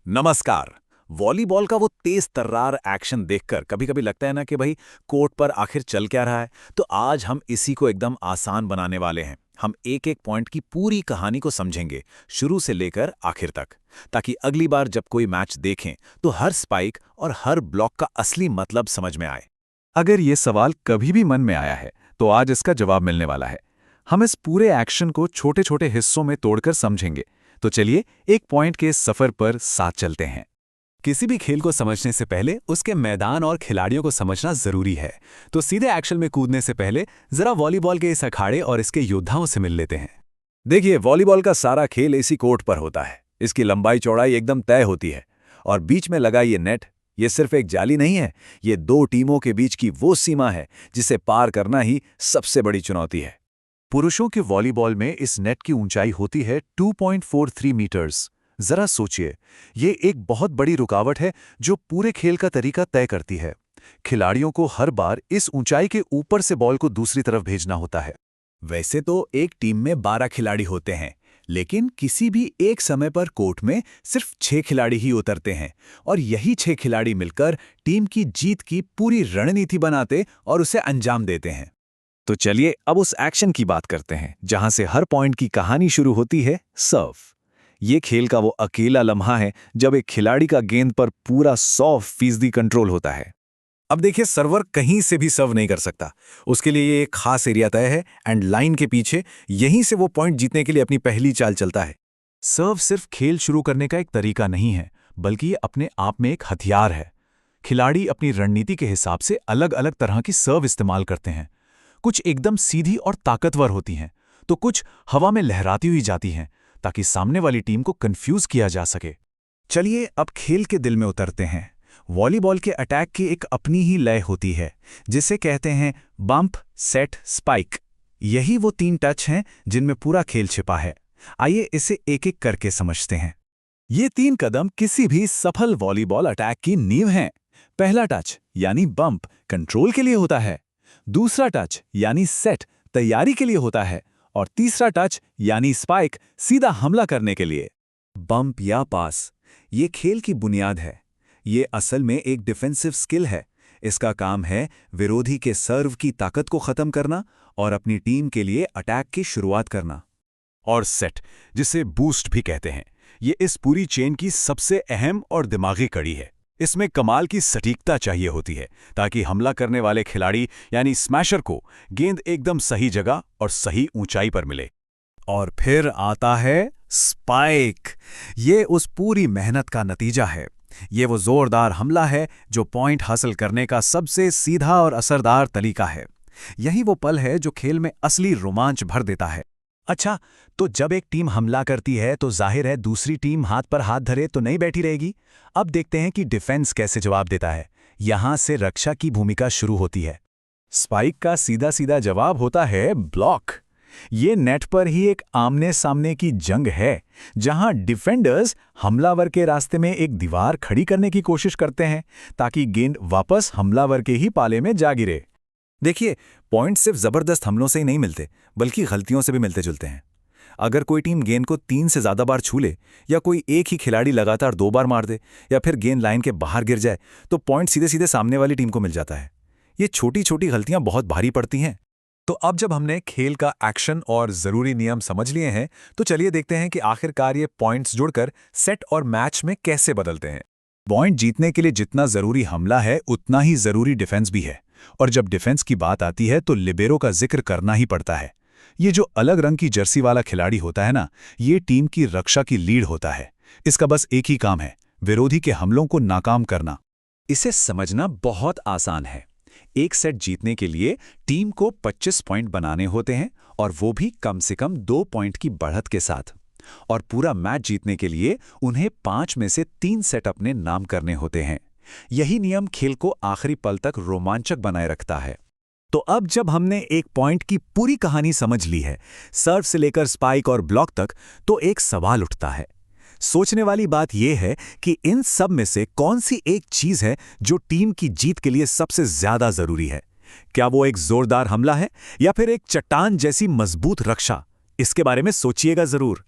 नमस्कार। वॉलीबॉल का वो तेज तर्रार एक्शन देखकर कभी-कभी लगता है ना कि भाई कोर्ट पर आखिर चल क्या रहा है। तो आज हम इसी को एकदम आसान बनाने वाले हैं। हम एक-एक पॉइंट की पूरी कहानी को समझेंगे, शुरू से लेकर आखिर तक, ताकि अगली बार जब कोई मैच देखें तो हर स्पाइक और हर ब्लॉक का असली मतलब समझ में आए। अगर ये सवाल कभी भी मन में आया है, तो आज इसका जवाब मिलने वाला है। हम इस पूरे एक्शन को छोटे-छोटे हिस्सों में तोड़कर समझेंगे। तो चलिए एक पॉइंट के इस सफर पर साथ चलते हैं। किसी भी खेल को समझने से पहले उसके मैदान और खिलाड़ियों को समझना जरूरी है। तो सीधे एक्शन में कूदने से पहले जरा वॉलीबॉल के इस अखाड़े और इसके योद्धाओं से मिल लेते हैं। देखिए, वॉलीबॉल का सारा खेल इसी कोर्ट पर होता है। इसकी लंबाई चौड़ाई एकदम तय होती है और बीच में लगा ये नेट, ये सिर्फ एक जाली नहीं है, ये दो टीमों के बीच की वो सीमा है जिसे पार करना ही सबसे बड़ी चुनौती है। पुरुषों के वॉलीबॉल में इस नेट की ऊंचाई होती है 2.43 मीटर्स। जरा सोचिए, ये एक बहुत बड़ी रुकावट है जो पूरे खेल का तरीका तय करती है। खिलाड़ियों को हर बार इस ऊंचाई के ऊपर से बॉल को दूसरी तरफ भेजना होता है। वैसे तो एक टीम में 12 खिलाड़ी होते हैं, लेकिन किसी भी एक समय पर कोर्ट में सिर्फ 6 खिलाड़ी ही उतरते हैं और यही 6 खिलाड़ी मिलकर टीम की जीत की पूरी रणनीति बनाते और उसे अंजाम देते हैं। तो चलिए अब उस एक्शन की बात करते हैं जहां से हर पॉइंट की कहानी शुरू होती है, सर्व। ये खेल का वो अकेला लम्हा है जब एक खिलाड़ी का गेंद पर पूरा 100% कंट्रोल होता है। अब देखिए, सर्वर कहीं से भी सर्व नहीं कर सकता। उसके लिए ये एक खास एरिया तय है एंड लाइन के पीछे यहीं से वो पॉइंट जीतने के लिए अपनी पहली चाल चलता है। सर्व सिर्फ खेल शुरू करने का एक तरीका नहीं है, बल्कि ये अपने आप में एक हथियार है। खिलाड़ी अपनी रणनीति के हिसाब से अलग-अलग तरह की सर्व इस्तेमाल करते हैं। कुछ एकदम सीधी और ताकतवर होती हैं, तो कुछ हवा में लहराती हुई जाती हैं, ताकि सामने वाली टीम को कंफ्यूज किया जा सके। चलिए अब खेल के दिल में उतरते हैं। वॉलीबॉल के अटैक की एक अपनी ही लय होती है, जिसे कहते हैं बम्प, सेट, स्पाइक। यही वो 3 टच हैं जिनमें पूरा खेल छिपा है। आइए इसे एक-एक करके समझते हैं। ये 3 कदम किसी भी सफल वॉलीबॉल अटैक की नींव हैं। पहला टच यानी बम्प कंट्रोल के लिए होता है। दूसरा टच यानी सेट तैयारी के लिए होता है और तीसरा टच यानी स्पाइक सीधा हमला करने के लिए। बम्प या पास, ये खेल की बुनियाद है। ये असल में एक डिफेंसिव स्किल है। इसका काम है विरोधी के सर्व की ताकत को खत्म करना और अपनी टीम के लिए अटैक की शुरुआत करना। और सेट, जिसे बूस्ट भी कहते हैं, ये इस पूरी चेन की सबसे अहम और दिमागी कड़ी है। इसमें कमाल की सटीकता चाहिए होती है ताकि हमला करने वाले खिलाड़ी यानी स्मैशर को गेंद एकदम सही जगह और सही ऊंचाई पर मिले। और फिर आता है स्पाइक। ये उस पूरी मेहनत का नतीजा है। ये वो जोरदार हमला है जो पॉइंट हासिल करने का सबसे सीधा और असरदार तरीका है। यही वो पल है जो खेल में असली रोमांच भर देता है। अच्छा, तो जब एक टीम हमला करती है तो जाहिर है दूसरी टीम हाथ पर हाथ धरे तो नहीं बैठी रहेगी। अब देखते हैं कि डिफेंस कैसे जवाब देता है। यहां से रक्षा की भूमिका शुरू होती है। स्पाइक का सीधा सीधा जवाब होता है ब्लॉक। ये नेट पर ही एक आमने सामने की जंग है, जहां डिफेंडर्स हमलावर के रास्ते में एक दीवार खड़ी करने की कोशिश करते हैं ताकि गेंद वापस हमलावर के ही पाले में जा गिरे। देखिए, पॉइंट सिर्फ जबरदस्त हमलों से ही नहीं मिलते, बल्कि गलतियों से भी मिलते जुलते हैं। अगर कोई टीम गेंद को 3 से ज्यादा बार छू ले, या कोई एक ही खिलाड़ी लगातार 2 बार मार दे, या फिर गेंद लाइन के बाहर गिर जाए, तो पॉइंट सीधे सीधे सामने वाली टीम को मिल जाता है। ये छोटी छोटी गलतियां बहुत भारी पड़ती हैं। तो अब जब हमने खेल का एक्शन और जरूरी नियम समझ लिए हैं, तो चलिए देखते हैं कि आखिरकार ये पॉइंट्स जुड़कर सेट और मैच में कैसे बदलते हैं। पॉइंट जीतने के लिए जितना जरूरी हमला है, उतना ही जरूरी डिफेंस भी है। और जब डिफेंस की बात आती है तो लिबेरो का जिक्र करना ही पड़ता है। ये जो अलग रंग की जर्सी वाला खिलाड़ी होता है ना, ये टीम की रक्षा की लीड होता है। इसका बस एक ही काम है, विरोधी के हमलों को नाकाम करना। इसे समझना बहुत आसान है। एक सेट जीतने के लिए टीम को 25 पॉइंट बनाने होते हैं, और वो भी कम से कम 2 पॉइंट की बढ़त के साथ। और पूरा मैच जीतने के लिए उन्हें 5 में से 3 सेट अपने नाम करने होते हैं। यही नियम खेल को आखिरी पल तक रोमांचक बनाए रखता है। तो अब जब हमने एक पॉइंट की पूरी कहानी समझ ली है, सर्व से लेकर स्पाइक और ब्लॉक तक, तो एक सवाल उठता है। सोचने वाली बात यह है कि इन सब में से कौन सी एक चीज है जो टीम की जीत के लिए सबसे ज्यादा जरूरी है? क्या वो एक जोरदार हमला है, या फिर एक चट्टान जैसी मजबूत रक्षा? इसके बारे में सोचिएगा जरूर।